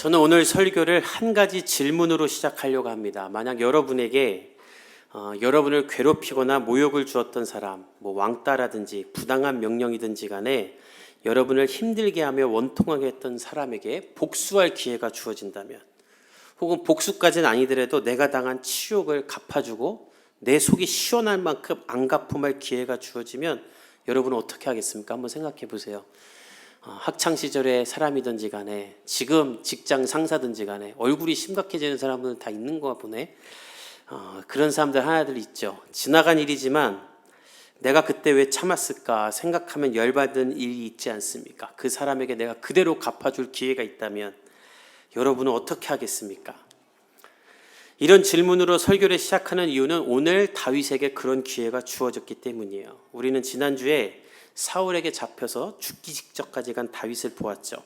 저는 오늘 설교를 한 가지 질문으로 시작하려고 합니다. 만약 여러분에게 여러분을 괴롭히거나 모욕을 주었던 사람, 왕따라든지 부당한 명령이든지 간에 여러분을 힘들게 하며 원통하게 했던 사람에게 복수할 기회가 주어진다면, 혹은 복수까지는 아니더라도 내가 당한 치욕을 갚아주고 내 속이 시원할 만큼 안 갚음할 기회가 주어지면 여러분은 어떻게 하겠습니까? 한번 생각해 보세요. 학창시절의 사람이든지 간에 지금 직장 상사든지 간에 얼굴이 심각해지는 사람은 다 있는 거 보네. 그런 사람들 하나들 있죠. 지나간 일이지만 내가 그때 왜 참았을까 생각하면 열받은 일이 있지 않습니까? 그 사람에게 내가 그대로 갚아줄 기회가 있다면 여러분은 어떻게 하겠습니까? 이런 질문으로 설교를 시작하는 이유는 오늘 다윗에게 그런 기회가 주어졌기 때문이에요. 우리는 지난주에 사울에게 잡혀서 죽기 직전까지 간 다윗을 보았죠.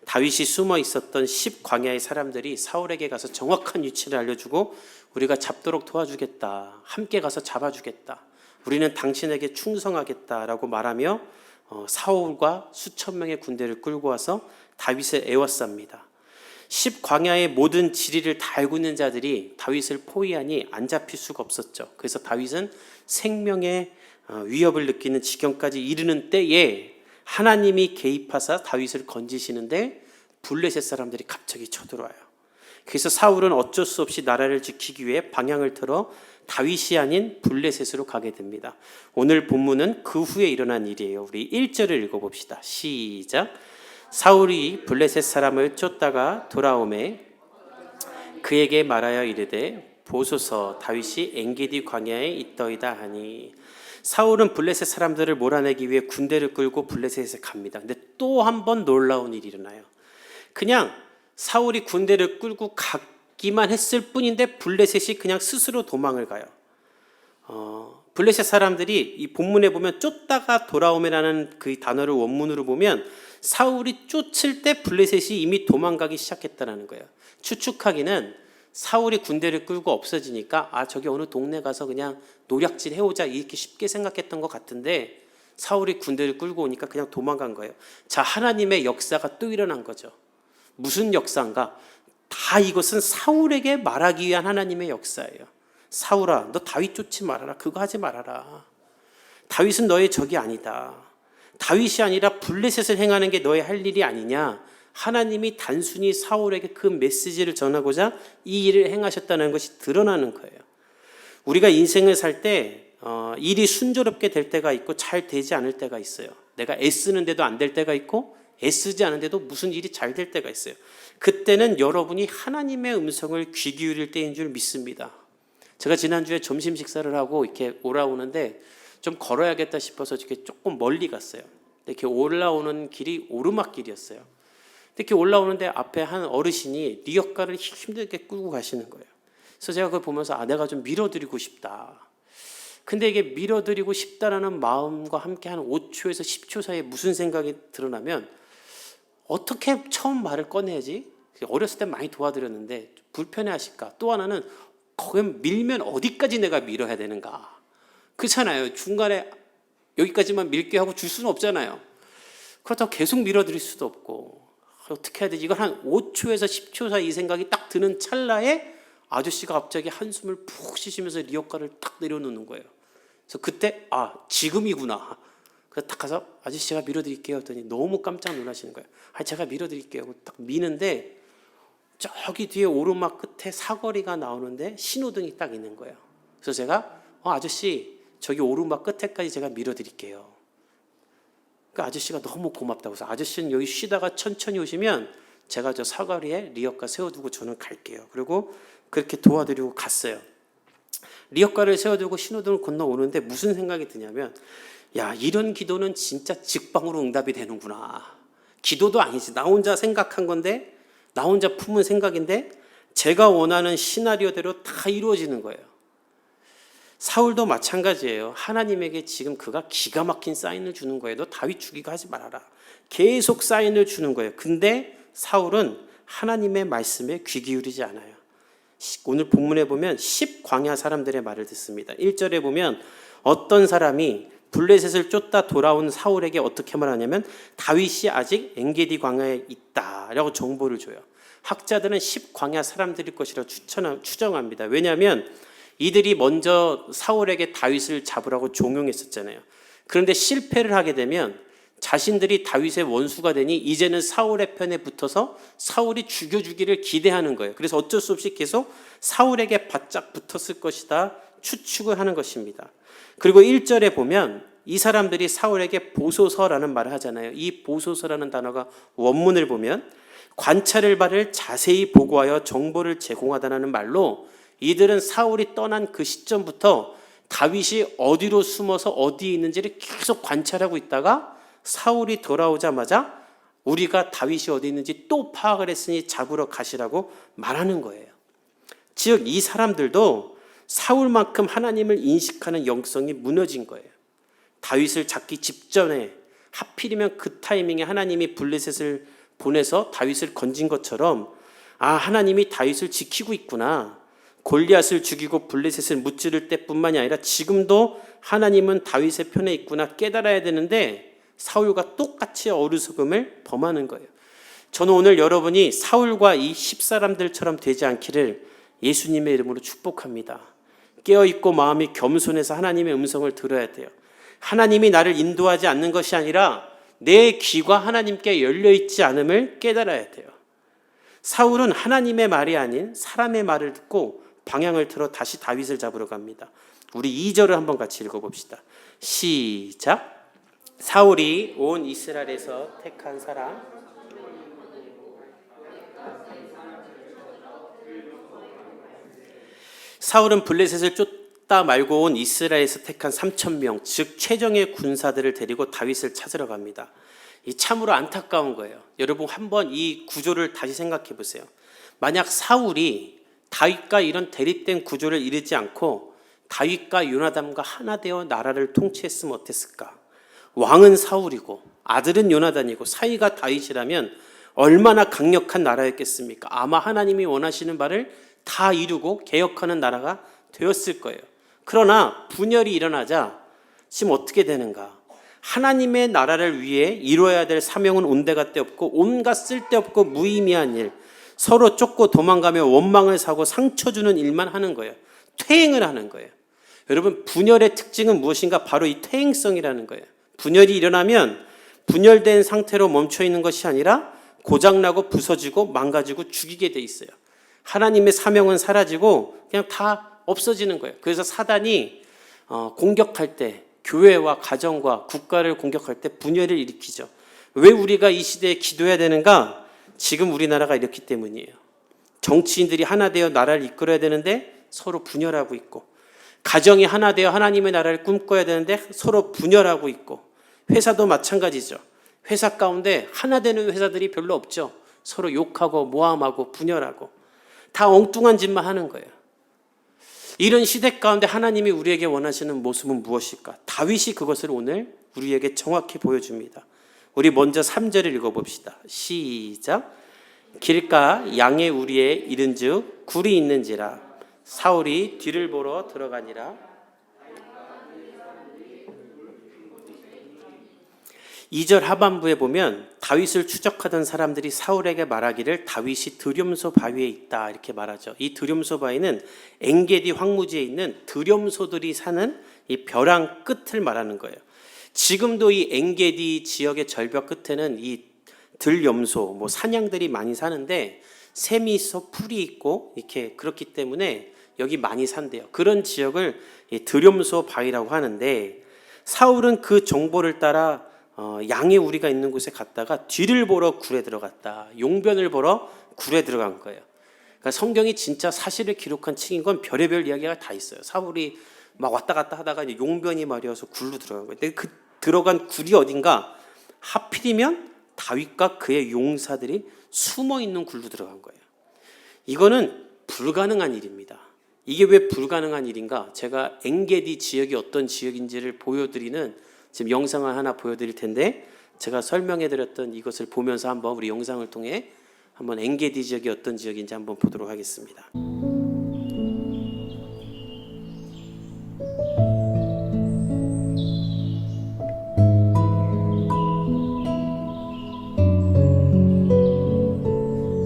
다윗이 숨어 있었던 10광야의 사람들이 사울에게 가서 정확한 위치를 알려주고 우리가 잡도록 도와주겠다, 함께 가서 잡아주겠다, 우리는 당신에게 충성하겠다라고 말하며 사울과 수천 명의 군대를 끌고 와서 다윗을 에워쌉니다. 10광야의 모든 지리를 다 알고 있는 자들이 다윗을 포위하니 안 잡힐 수가 없었죠. 그래서 다윗은 생명의 위협을 느끼는 지경까지 이르는 때에 하나님이 개입하사 다윗을 건지시는데 블레셋 사람들이 갑자기 쳐들어와요. 그래서 사울은 어쩔 수 없이 나라를 지키기 위해 방향을 틀어 다윗이 아닌 블레셋으로 가게 됩니다. 오늘 본문은 그 후에 일어난 일이에요. 우리 1절을 읽어봅시다. 시작. 사울이 블레셋 사람을 쫓다가 돌아오매 그에게 말하여 이르되 보소서 다윗이 엔게디 광야에 있더이다 하니, 사울은 블레셋 사람들을 몰아내기 위해 군대를 끌고 블레셋에 갑니다. 근데 또 한 번 놀라운 일이 일어나요. 그냥 사울이 군대를 끌고 가기만 했을 뿐인데 블레셋이 그냥 스스로 도망을 가요. 블레셋 사람들이 이 본문에 보면 쫓다가 돌아오매라는 그 단어를 원문으로 보면 사울이 쫓을 때 블레셋이 이미 도망가기 시작했다는 거예요. 추측하기는 사울이 군대를 끌고 없어지니까 저기 어느 동네 가서 그냥 노략질 해오자 이렇게 쉽게 생각했던 것 같은데 사울이 군대를 끌고 오니까 그냥 도망간 거예요. 자, 하나님의 역사가 또 일어난 거죠. 무슨 역사인가? 다 이것은 사울에게 말하기 위한 하나님의 역사예요. 사울아, 너 다윗 쫓지 말아라. 그거 하지 말아라. 다윗은 너의 적이 아니다. 다윗이 아니라 블레셋을 행하는 게 너의 할 일이 아니냐. 하나님이 단순히 사울에게 그 메시지를 전하고자 이 일을 행하셨다는 것이 드러나는 거예요. 우리가 인생을 살 때 일이 순조롭게 될 때가 있고 잘 되지 않을 때가 있어요. 내가 애쓰는데도 안 될 때가 있고 애쓰지 않은데도 무슨 일이 잘 될 때가 있어요. 그때는 여러분이 하나님의 음성을 귀 기울일 때인 줄 믿습니다. 제가 지난주에 점심 식사를 하고 이렇게 올라오는데 좀 걸어야겠다 싶어서 이렇게 조금 멀리 갔어요. 이렇게 올라오는 길이 오르막길이었어요. 이렇게 올라오는데 앞에 한 어르신이 리어카를 힘들게 끌고 가시는 거예요. 그래서 제가 그걸 보면서 내가 좀 밀어드리고 싶다. 근데 이게 밀어드리고 싶다라는 마음과 함께 한 5초에서 10초 사이에 무슨 생각이 드러나면 어떻게 처음 말을 꺼내야지? 어렸을 때 많이 도와드렸는데 불편해하실까? 또 하나는 거기 밀면 어디까지 내가 밀어야 되는가? 그렇잖아요. 중간에 여기까지만 밀게 하고 줄 수는 없잖아요. 그렇다고 계속 밀어드릴 수도 없고 어떻게 해야 되지? 이걸 한 5초에서 10초 사이 이 생각이 딱 드는 찰나에 아저씨가 갑자기 한숨을 푹 쉬시면서 리어카를 딱 내려놓는 거예요. 그래서 그때 지금이구나. 그래서 딱 가서 아저씨가 밀어드릴게요 했더니 너무 깜짝 놀라시는 거예요. 제가 밀어드릴게요 하고 딱 미는데 저기 뒤에 오르막 끝에 사거리가 나오는데 신호등이 딱 있는 거예요. 그래서 제가 아저씨 저기 오르막 끝에까지 제가 밀어드릴게요. 그 아저씨가 너무 고맙다고 해서 아저씨는 여기 쉬다가 천천히 오시면 제가 저 사거리에 리어카 세워두고 저는 갈게요. 그리고 그렇게 도와드리고 갔어요. 리어카를 세워두고 신호등을 건너오는데 무슨 생각이 드냐면 이런 기도는 진짜 직방으로 응답이 되는구나. 기도도 아니지. 나 혼자 생각한 건데 나 혼자 품은 생각인데 제가 원하는 시나리오대로 다 이루어지는 거예요. 사울도 마찬가지예요. 하나님에게 지금 그가 기가 막힌 사인을 주는 거예요. 너 다윗 죽이고 하지 말아라. 계속 사인을 주는 거예요. 근데 사울은 하나님의 말씀에 귀 기울이지 않아요. 오늘 본문에 보면 10광야 사람들의 말을 듣습니다. 1절에 보면 어떤 사람이 블레셋을 쫓다 돌아온 사울에게 어떻게 말하냐면 다윗이 아직 엔게디 광야에 있다라고 정보를 줘요. 학자들은 10광야 사람들일 것이라 추정합니다. 왜냐하면 이들이 먼저 사울에게 다윗을 잡으라고 종용했었잖아요. 그런데 실패를 하게 되면 자신들이 다윗의 원수가 되니 이제는 사울의 편에 붙어서 사울이 죽여주기를 기대하는 거예요. 그래서 어쩔 수 없이 계속 사울에게 바짝 붙었을 것이다 추측을 하는 것입니다. 그리고 1절에 보면 이 사람들이 사울에게 보소서라는 말을 하잖아요. 이 보소서라는 단어가 원문을 보면 관찰을 바를 자세히 보고하여 정보를 제공하다는 말로 이들은 사울이 떠난 그 시점부터 다윗이 어디로 숨어서 어디에 있는지를 계속 관찰하고 있다가 사울이 돌아오자마자 우리가 다윗이 어디 있는지 또 파악을 했으니 잡으러 가시라고 말하는 거예요. 즉 이 사람들도 사울만큼 하나님을 인식하는 영성이 무너진 거예요. 다윗을 잡기 직전에 하필이면 그 타이밍에 하나님이 블레셋을 보내서 다윗을 건진 것처럼 하나님이 다윗을 지키고 있구나. 골리앗을 죽이고 블레셋을 무찌를 때뿐만이 아니라 지금도 하나님은 다윗의 편에 있구나 깨달아야 되는데 사울과 똑같이 어리석음을 범하는 거예요. 저는 오늘 여러분이 사울과 이 10사람들처럼 되지 않기를 예수님의 이름으로 축복합니다. 깨어있고 마음이 겸손해서 하나님의 음성을 들어야 돼요. 하나님이 나를 인도하지 않는 것이 아니라 내 귀가 하나님께 열려있지 않음을 깨달아야 돼요. 사울은 하나님의 말이 아닌 사람의 말을 듣고 방향을 틀어 다시 다윗을 잡으러 갑니다. 우리 2절을 한번 같이 읽어봅시다. 시작. 사울이 온 이스라엘에서 택한 사람 사울은 블레셋을 쫓다 말고 온 이스라엘에서 택한 3,000명 즉 최정예 군사들을 데리고 다윗을 찾으러 갑니다. 이 참으로 안타까운 거예요. 여러분 한번 이 구조를 다시 생각해 보세요. 만약 사울이 다윗과 이런 대립된 구조를 이루지 않고 다윗과 요나단과 하나 되어 나라를 통치했으면 어땠을까? 왕은 사울이고 아들은 요나단이고 사위가 다윗이라면 얼마나 강력한 나라였겠습니까? 아마 하나님이 원하시는 바를 다 이루고 개혁하는 나라가 되었을 거예요. 그러나 분열이 일어나자 지금 어떻게 되는가? 하나님의 나라를 위해 이루어야 될 사명은 온데간데 없고 온갖 쓸데없고 무의미한 일, 서로 쫓고 도망가며 원망을 사고 상처 주는 일만 하는 거예요. 퇴행을 하는 거예요. 여러분 분열의 특징은 무엇인가? 바로 이 퇴행성이라는 거예요. 분열이 일어나면 분열된 상태로 멈춰 있는 것이 아니라 고장나고 부서지고 망가지고 죽이게 돼 있어요. 하나님의 사명은 사라지고 그냥 다 없어지는 거예요. 그래서 사단이 공격할 때 교회와 가정과 국가를 공격할 때 분열을 일으키죠. 왜 우리가 이 시대에 기도해야 되는가? 지금 우리나라가 이렇기 때문이에요. 정치인들이 하나 되어 나라를 이끌어야 되는데 서로 분열하고 있고, 가정이 하나 되어 하나님의 나라를 꿈꿔야 되는데 서로 분열하고 있고, 회사도 마찬가지죠. 회사 가운데 하나 되는 회사들이 별로 없죠. 서로 욕하고 모함하고 분열하고 다 엉뚱한 짓만 하는 거예요. 이런 시대 가운데 하나님이 우리에게 원하시는 모습은 무엇일까? 다윗이 그것을 오늘 우리에게 정확히 보여줍니다. 우리 먼저 3절을 읽어봅시다. 시작. 길가 양의 우리에 이른즉 굴이 있는지라 사울이 뒤를 보러 들어가니라. 2절 하반부에 보면 다윗을 추적하던 사람들이 사울에게 말하기를 다윗이 드뇸소 바위에 있다 이렇게 말하죠. 이 드뇸소 바위는 엥게디 황무지에 있는 드뇸소들이 사는 이 벼랑 끝을 말하는 거예요. 지금도 이 엥게디 지역의 절벽 끝에는 이 들염소, 사냥들이 많이 사는데 샘이 있어 풀이 있고 이렇게 그렇기 때문에 여기 많이 산대요. 그런 지역을 드뇸소 바위라고 하는데 사울은 그 정보를 따라 양의 우리가 있는 곳에 갔다가 뒤를 보러 굴에 들어갔다. 용변을 보러 굴에 들어간 거예요. 그러니까 성경이 진짜 사실을 기록한 책인 건 별의별 이야기가 다 있어요. 사울이 막 왔다 갔다 하다가 이제 용변이 말이어서 굴로 들어간 거예요. 근데 그 들어간 굴이 어딘가 하필이면 다윗과 그의 용사들이 숨어 있는 굴로 들어간 거예요. 이거는 불가능한 일입니다. 이게 왜 불가능한 일인가? 제가 엥게디 지역이 어떤 지역인지를 보여드리는 지금 영상을 하나 보여드릴 텐데, 제가 설명해드렸던 이것을 보면서 한번 우리 영상을 통해 한번 엥게디 지역이 어떤 지역인지 한번 보도록 하겠습니다.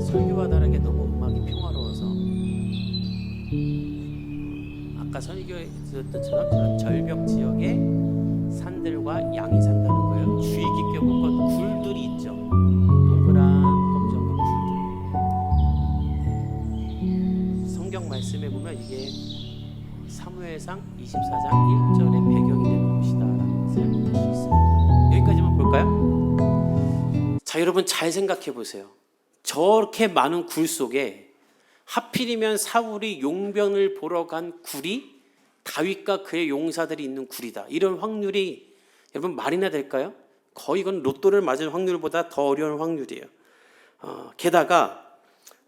설교와 다르게 쓰였던처럼 저런 절벽 지역에 산들과 양이 산다는 거예요. 주의 깊게 볼 것 굴들이 있죠. 동그란 검정색 굴들. 성경 말씀에 보면 이게 사무엘상 24장 1절의 배경이 되는 곳이다라는 것을 볼 수 있습니다. 여기까지만 볼까요? 자, 여러분 잘 생각해 보세요. 저렇게 많은 굴 속에 하필이면 사울이 용병을 보러 간 굴이 다윗과 그의 용사들이 있는 굴이다. 이런 확률이 여러분 말이나 될까요? 거의 이건 로또를 맞은 확률보다 더 어려운 확률이에요. 게다가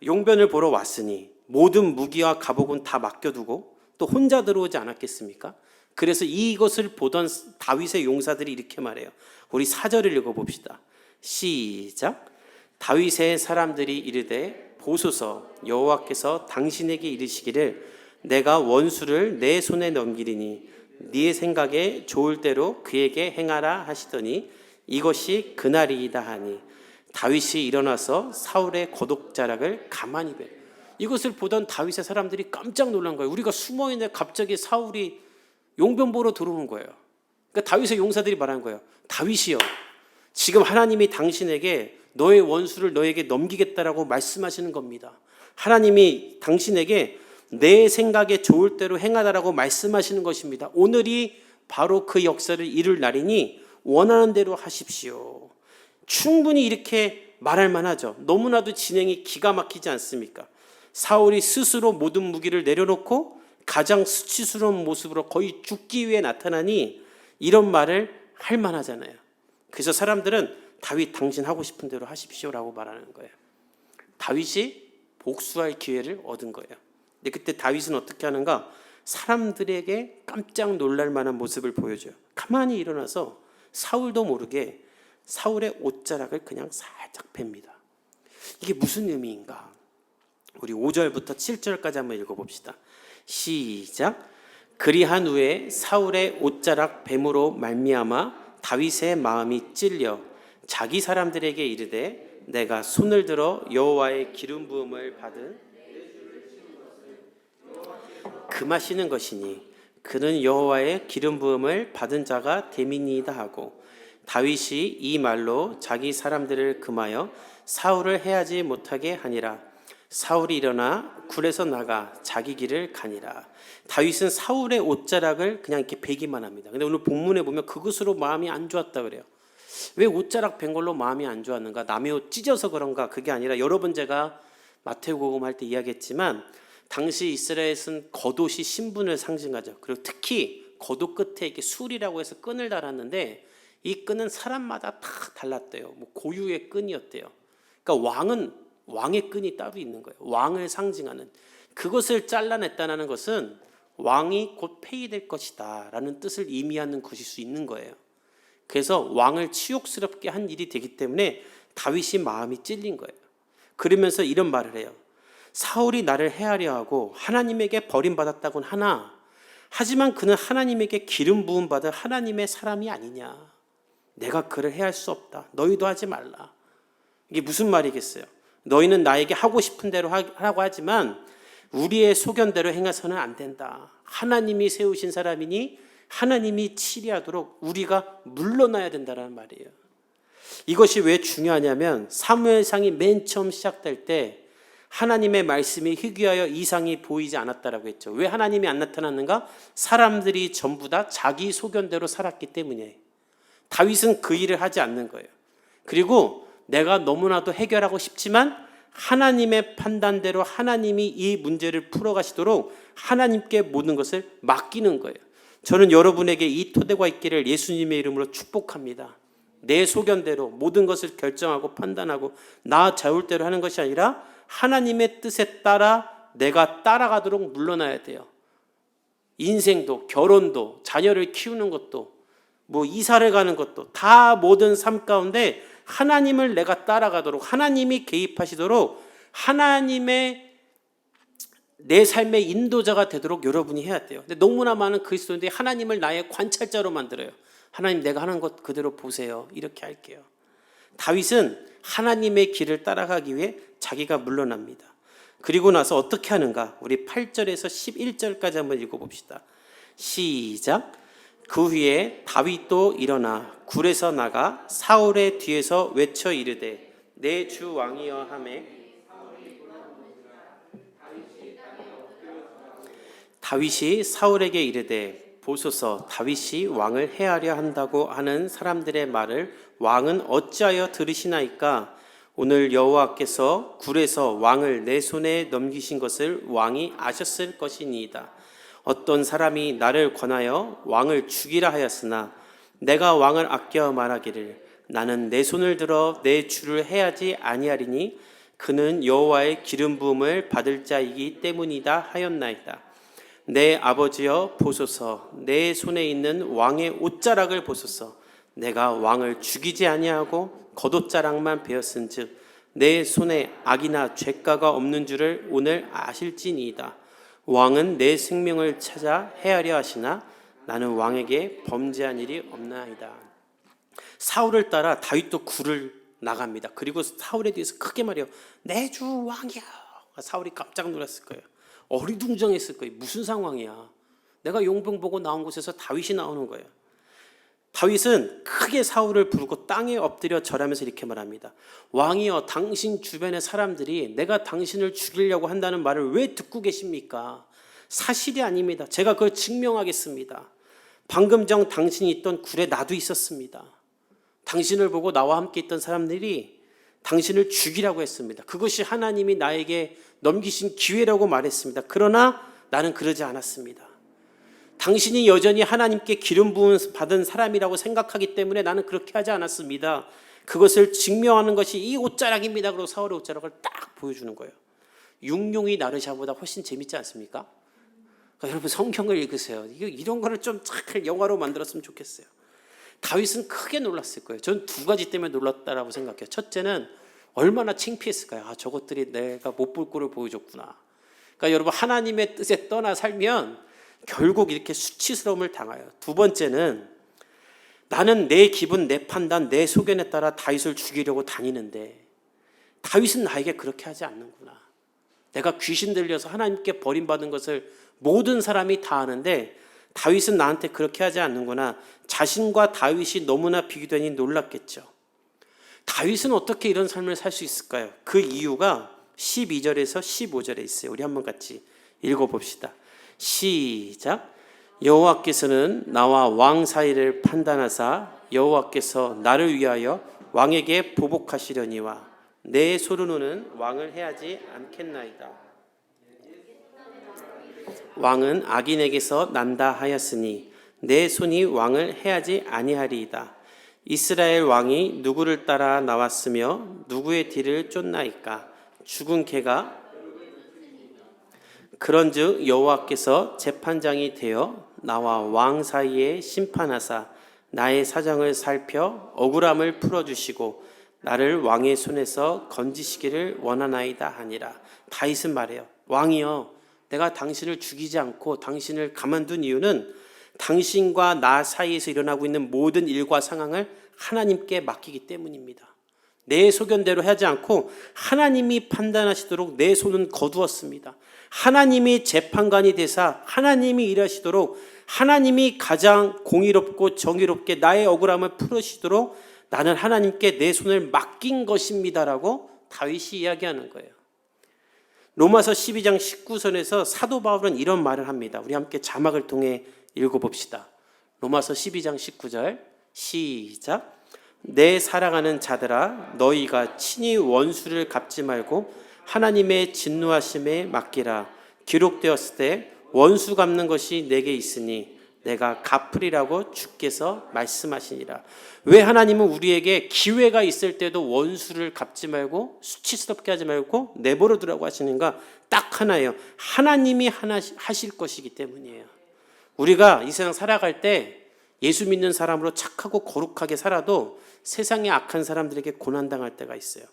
용병을 보러 왔으니 모든 무기와 갑옷은 다 맡겨두고 또 혼자 들어오지 않았겠습니까? 그래서 이것을 보던 다윗의 용사들이 이렇게 말해요. 우리 4절을 읽어봅시다. 시작. 다윗의 사람들이 이르되 보소서 여호와께서 당신에게 이르시기를 내가 원수를 내 손에 넘기리니 네 생각에 좋을 대로 그에게 행하라 하시더니 이것이 그날이다 하니 다윗이 일어나서 사울의 거독자락을 가만히 배. 이것을 보던 다윗의 사람들이 깜짝 놀란 거예요. 우리가 숨어있는데 갑자기 사울이 용병 보러 들어오는 거예요. 그러니까 다윗의 용사들이 말한 거예요. 다윗이여, 지금 하나님이 당신에게 너의 원수를 너에게 넘기겠다라고 말씀하시는 겁니다. 하나님이 당신에게 내 생각에 좋을 대로 행하다라고 말씀하시는 것입니다. 오늘이 바로 그 역사를 이룰 날이니 원하는 대로 하십시오. 충분히 이렇게 말할 만하죠. 너무나도 진행이 기가 막히지 않습니까? 사울이 스스로 모든 무기를 내려놓고 가장 수치스러운 모습으로 거의 죽기 위해 나타나니 이런 말을 할 만하잖아요. 그래서 사람들은 다윗 당신 하고 싶은 대로 하십시오라고 말하는 거예요. 다윗이 복수할 기회를 얻은 거예요. 근데 그때 다윗은 어떻게 하는가? 사람들에게 깜짝 놀랄 만한 모습을 보여줘요. 가만히 일어나서 사울도 모르게 사울의 옷자락을 그냥 살짝 팹니다. 이게 무슨 의미인가? 우리 5절부터 7절까지 한번 읽어봅시다. 시작. 그리한 후에 사울의 옷자락 뱀으로 말미암아 다윗의 마음이 찔려 자기 사람들에게 이르되 내가 손을 들어 여호와의 기름 부음을 받은 금하시는 것이니 그는 여호와의 기름 부음을 받은 자가 됨이니이다 하고 다윗이 이 말로 자기 사람들을 금하여 사울을 해하지 못하게 하니라. 사울이 일어나 굴에서 나가 자기 길을 가니라. 다윗은 사울의 옷자락을 그냥 이렇게 베기만 합니다. 근데 오늘 본문에 보면 그것으로 마음이 안 좋았다 그래요. 왜 옷자락 벤 걸로 마음이 안 좋았는가? 남의 옷 찢어서 그런가? 그게 아니라 여러 번 제가 마태복음 할 때 이야기했지만 당시 이스라엘은 겉옷이 신분을 상징하죠. 그리고 특히 겉옷 끝에 이렇게 술이라고 해서 끈을 달았는데 이 끈은 사람마다 다 달랐대요. 뭐 고유의 끈이었대요. 그러니까 왕의 끈이 따로 있는 거예요. 왕을 상징하는. 그것을 잘라냈다는 것은 왕이 곧 폐위될 것이다 라는 뜻을 의미하는 것일 수 있는 거예요. 그래서 왕을 치욕스럽게 한 일이 되기 때문에 다윗이 마음이 찔린 거예요. 그러면서 이런 말을 해요. 사울이 나를 해하려 하고 하나님에게 버림받았다곤 하나 하지만 그는 하나님에게 기름 부음 받은 하나님의 사람이 아니냐. 내가 그를 해할 수 없다. 너희도 하지 말라. 이게 무슨 말이겠어요? 너희는 나에게 하고 싶은 대로 하라고 하지만 우리의 소견대로 행해서는 안 된다. 하나님이 세우신 사람이니 하나님이 치리하도록 우리가 물러나야 된다는 말이에요. 이것이 왜 중요하냐면 사무엘상이 맨 처음 시작될 때 하나님의 말씀이 희귀하여 이상이 보이지 않았다라고 했죠. 왜 하나님이 안 나타났는가? 사람들이 전부 다 자기 소견대로 살았기 때문에. 다윗은 그 일을 하지 않는 거예요. 그리고 내가 너무나도 해결하고 싶지만 하나님의 판단대로 하나님이 이 문제를 풀어가시도록 하나님께 모든 것을 맡기는 거예요. 저는 여러분에게 이 토대가 있기를 예수님의 이름으로 축복합니다. 내 소견대로 모든 것을 결정하고 판단하고 나 자율대로 하는 것이 아니라 하나님의 뜻에 따라 내가 따라가도록 물러나야 돼요. 인생도 결혼도 자녀를 키우는 것도 뭐 이사를 가는 것도 다 모든 삶 가운데 하나님을 내가 따라가도록 하나님이 개입하시도록 하나님의 내 삶의 인도자가 되도록 여러분이 해야 돼요. 근데 너무나 많은 그리스도인들이 하나님을 나의 관찰자로 만들어요. 하나님 내가 하는 것 그대로 보세요. 이렇게 할게요. 다윗은 하나님의 길을 따라가기 위해 자기가 물러납니다. 그리고 나서 어떻게 하는가? 우리 8절에서 11절까지 한번 읽어봅시다. 시작. 그 후에 다윗도 일어나 굴에서 나가 사울의 뒤에서 외쳐 이르되 내 주 왕이여 하매 다윗이 사울에게 이르되 보소서 다윗이 왕을 해하려 한다고 하는 사람들의 말을 왕은 어찌하여 들으시나이까? 오늘 여호와께서 굴에서 왕을 내 손에 넘기신 것을 왕이 아셨을 것이니이다. 어떤 사람이 나를 권하여 왕을 죽이라 하였으나 내가 왕을 아껴 말하기를 나는 내 손을 들어 내 주를 해하지 아니하리니 그는 여호와의 기름 부음을 받을 자이기 때문이다 하였나이다. 내 아버지여 보소서 내 손에 있는 왕의 옷자락을 보소서. 내가 왕을 죽이지 아니하고 겉옷자락만 베었은즉 내 손에 악이나 죄가가 없는 줄을 오늘 아실지니이다. 왕은 내 생명을 찾아 해하려 하시나 나는 왕에게 범죄한 일이 없나이다. 사울을 따라 다윗도 굴을 나갑니다. 그리고 사울에 대해서 크게 말해요. 내 주 왕이야. 사울이 깜짝 놀랐을 거예요. 어리둥절했을 거예요. 무슨 상황이야. 내가 용병 보고 나온 곳에서 다윗이 나오는 거예요. 다윗은 크게 사울을 부르고 땅에 엎드려 절하면서 이렇게 말합니다. 왕이여, 당신 주변의 사람들이 내가 당신을 죽이려고 한다는 말을 왜 듣고 계십니까? 사실이 아닙니다. 제가 그걸 증명하겠습니다. 방금 전 당신이 있던 굴에 나도 있었습니다. 당신을 보고 나와 함께 있던 사람들이 당신을 죽이라고 했습니다. 그것이 하나님이 나에게 넘기신 기회라고 말했습니다. 그러나 나는 그러지 않았습니다. 당신이 여전히 하나님께 기름 부음 받은 사람이라고 생각하기 때문에 나는 그렇게 하지 않았습니다. 그것을 증명하는 것이 이 옷자락입니다. 그리고 사울의 옷자락을 딱 보여주는 거예요. 육룡이 나르샤보다 훨씬 재밌지 않습니까? 그러니까 여러분 성경을 읽으세요. 이런 거를 좀 잘 영화로 만들었으면 좋겠어요. 다윗은 크게 놀랐을 거예요. 전 두 가지 때문에 놀랐다라고 생각해요. 첫째는 얼마나 창피했을까요? 저것들이 내가 못 볼 꼴을 보여줬구나. 그러니까 여러분 하나님의 뜻에 떠나 살면 결국 이렇게 수치스러움을 당해요. 두 번째는 나는 내 기분, 내 판단, 내 소견에 따라 다윗을 죽이려고 다니는데 다윗은 나에게 그렇게 하지 않는구나. 내가 귀신 들려서 하나님께 버림받은 것을 모든 사람이 다 아는데 다윗은 나한테 그렇게 하지 않는구나. 자신과 다윗이 너무나 비교되니 놀랐겠죠. 다윗은 어떻게 이런 삶을 살 수 있을까요? 그 이유가 12절에서 15절에 있어요. 우리 한번 같이 읽어봅시다. 시작. 여호와께서는 나와 왕 사이를 판단하사 여호와께서 나를 위하여 왕에게 보복하시려니와 내 소르노는 왕을 해하지 않겠나이다. 왕은 악인에게서 난다 하였으니 내 손이 왕을 해하지 아니하리이다. 이스라엘 왕이 누구를 따라 나왔으며 누구의 뒤를 쫓나이까? 죽은 개가 그런즉 여호와께서 재판장이 되어 나와 왕 사이에 심판하사 나의 사정을 살펴 억울함을 풀어주시고 나를 왕의 손에서 건지시기를 원하나이다 하니라. 다윗은 말해요. 왕이여, 내가 당신을 죽이지 않고 당신을 가만둔 이유는 당신과 나 사이에서 일어나고 있는 모든 일과 상황을 하나님께 맡기기 때문입니다. 내 소견대로 하지 않고 하나님이 판단하시도록 내 손은 거두었습니다. 하나님이 재판관이 되사 하나님이 일하시도록 하나님이 가장 공의롭고 정의롭게 나의 억울함을 풀으시도록 나는 하나님께 내 손을 맡긴 것입니다라고 다윗이 이야기하는 거예요. 로마서 12장 19절에서 사도 바울은 이런 말을 합니다. 우리 함께 자막을 통해 읽어봅시다. 로마서 12장 19절 시작. 내 사랑하는 자들아, 너희가 친히 원수를 갚지 말고 하나님의 진노하심에 맡기라. 기록되었을 때 원수 갚는 것이 내게 있으니 내가 갚으리라고 주께서 말씀하시니라. 왜 하나님은 우리에게 기회가 있을 때도 원수를 갚지 말고 수치스럽게 하지 말고 내버려 두라고 하시는가? 딱 하나예요. 하나님이 하실 것이기 때문이에요. 우리가 이 세상 살아갈 때 예수 믿는 사람으로 착하고 거룩하게 살아도 세상의 악한 사람들에게 고난당할 때가 있어요.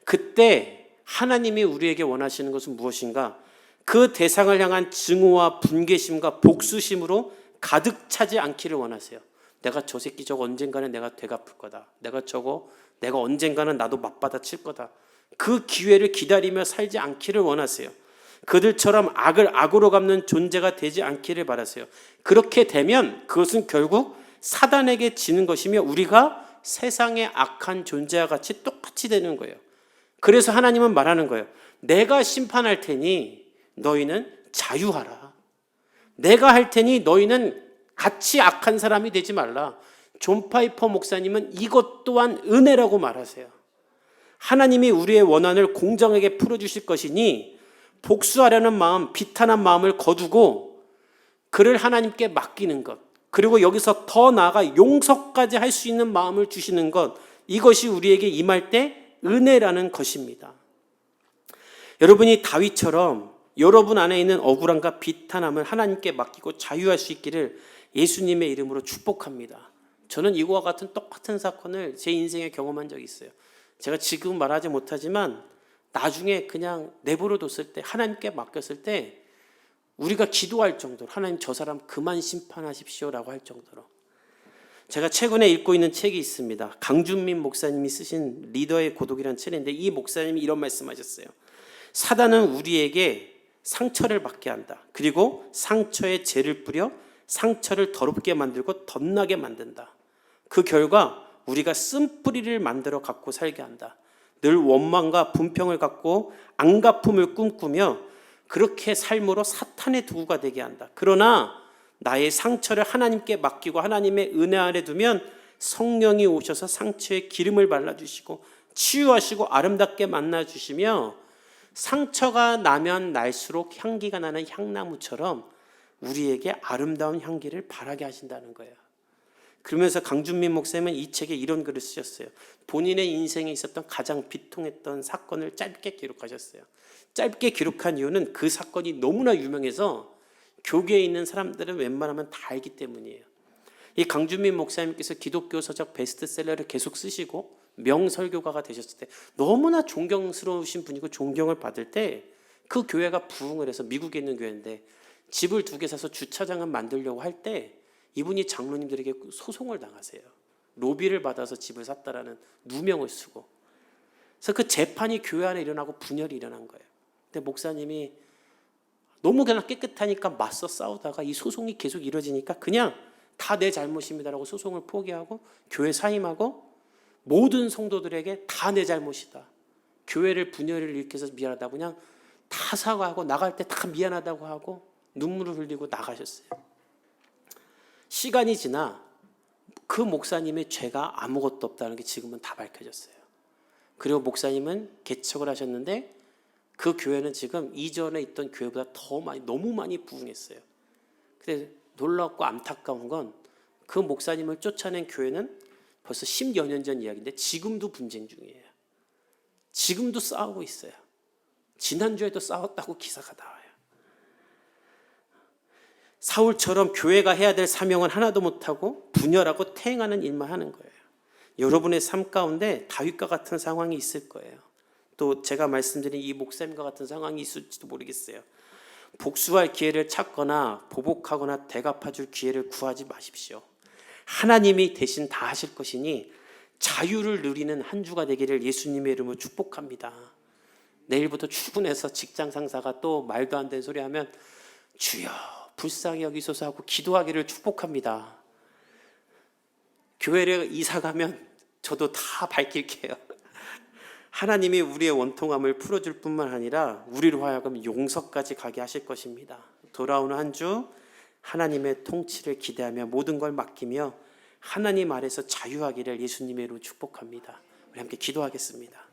그때 하나님이 우리에게 원하시는 것은 무엇인가? 그 대상을 향한 증오와 분개심과 복수심으로 가득 차지 않기를 원하세요. 내가 저 새끼 저거 언젠가는 내가 되갚을 거다. 내가 언젠가는 나도 맞받아칠 거다. 그 기회를 기다리며 살지 않기를 원하세요. 그들처럼 악을 악으로 갚는 존재가 되지 않기를 바라세요. 그렇게 되면 그것은 결국 사단에게 지는 것이며 우리가 세상의 악한 존재와 같이 똑같이 되는 거예요. 그래서 하나님은 말하는 거예요. 내가 심판할 테니 너희는 자유하라. 내가 할 테니 너희는 같이 악한 사람이 되지 말라. 존 파이퍼 목사님은 이것 또한 은혜라고 말하세요. 하나님이 우리의 원한을 공정하게 풀어주실 것이니 복수하려는 마음, 비탄한 마음을 거두고 그를 하나님께 맡기는 것, 그리고 여기서 더 나아가 용서까지 할 수 있는 마음을 주시는 것, 이것이 우리에게 임할 때 은혜라는 것입니다. 여러분이 다윗처럼 여러분 안에 있는 억울함과 비탄함을 하나님께 맡기고 자유할 수 있기를 예수님의 이름으로 축복합니다. 저는 이거와 같은 똑같은 사건을 제 인생에 경험한 적이 있어요. 제가 지금 말하지 못하지만 나중에 그냥 내버려 뒀을 때, 하나님께 맡겼을 때 우리가 기도할 정도로 하나님 저 사람 그만 심판하십시오라고 할 정도로. 제가 최근에 읽고 있는 책이 있습니다. 강준민 목사님이 쓰신 리더의 고독이라는 책인데 이 목사님이 이런 말씀하셨어요. 사단은 우리에게 상처를 받게 한다. 그리고 상처에 죄를 뿌려 상처를 더럽게 만들고 덧나게 만든다. 그 결과 우리가 쓴뿌리를 만들어 갖고 살게 한다. 늘 원망과 분평을 갖고 안갚음을 꿈꾸며 그렇게 삶으로 사탄의 도구가 되게 한다. 그러나 나의 상처를 하나님께 맡기고 하나님의 은혜 아래 두면 성령이 오셔서 상처에 기름을 발라주시고 치유하시고 아름답게 만나주시며 상처가 나면 날수록 향기가 나는 향나무처럼 우리에게 아름다운 향기를 바라게 하신다는 거예요. 그러면서 강준민 목사님은 이 책에 이런 글을 쓰셨어요. 본인의 인생에 있었던 가장 비통했던 사건을 짧게 기록하셨어요. 짧게 기록한 이유는 그 사건이 너무나 유명해서 교계에 있는 사람들은 웬만하면 다 알기 때문이에요. 이 강준민 목사님께서 기독교 서적 베스트셀러를 계속 쓰시고 명설교가가 되셨을 때 너무나 존경스러우신 분이고 존경을 받을 때 그 교회가 부흥을 해서 미국에 있는 교회인데 집을 2개 사서 주차장을 만들려고 할 때 이분이 장로님들에게 소송을 당하세요. 로비를 받아서 집을 샀다라는 누명을 쓰고. 그래서 그 재판이 교회 안에 일어나고 분열이 일어난 거예요. 근데 목사님이 너무 그냥 깨끗하니까 맞서 싸우다가 이 소송이 계속 이루어지니까 그냥 다 내 잘못입니다라고 소송을 포기하고 교회 사임하고 모든 성도들에게 다 내 잘못이다. 교회를 분열을 일으켜서 미안하다고 그냥 다 사과하고 나갈 때 다 미안하다고 하고 눈물을 흘리고 나가셨어요. 시간이 지나 그 목사님의 죄가 아무것도 없다는 게 지금은 다 밝혀졌어요. 그리고 목사님은 개척을 하셨는데 그 교회는 지금 이전에 있던 교회보다 더 많이, 너무 많이 부흥했어요. 근데 놀랍고 안타까운 건 그 목사님을 쫓아낸 교회는 벌써 10여 년 전 이야기인데 지금도 분쟁 중이에요. 지금도 싸우고 있어요. 지난주에도 싸웠다고 기사가 나와요. 사울처럼 교회가 해야 될 사명은 하나도 못하고 분열하고 퇴행하는 일만 하는 거예요. 여러분의 삶 가운데 다윗과 같은 상황이 있을 거예요. 또 제가 말씀드린 이 목사님과 같은 상황이 있을지도 모르겠어요. 복수할 기회를 찾거나 보복하거나 대갚아줄 기회를 구하지 마십시오. 하나님이 대신 다 하실 것이니 자유를 누리는 한 주가 되기를 예수님의 이름으로 축복합니다. 내일부터 출근해서 직장 상사가 또 말도 안 되는 소리 하면 주여 불쌍히 여기소서 하고 기도하기를 축복합니다. 교회를 이사 가면 저도 다 밝힐게요. 하나님이 우리의 원통함을 풀어줄 뿐만 아니라 우리로 하여금 용서까지 가게 하실 것입니다. 돌아오는 한 주 하나님의 통치를 기대하며 모든 걸 맡기며 하나님 아래서 자유하기를 예수님의 이름으로 축복합니다. 우리 함께 기도하겠습니다.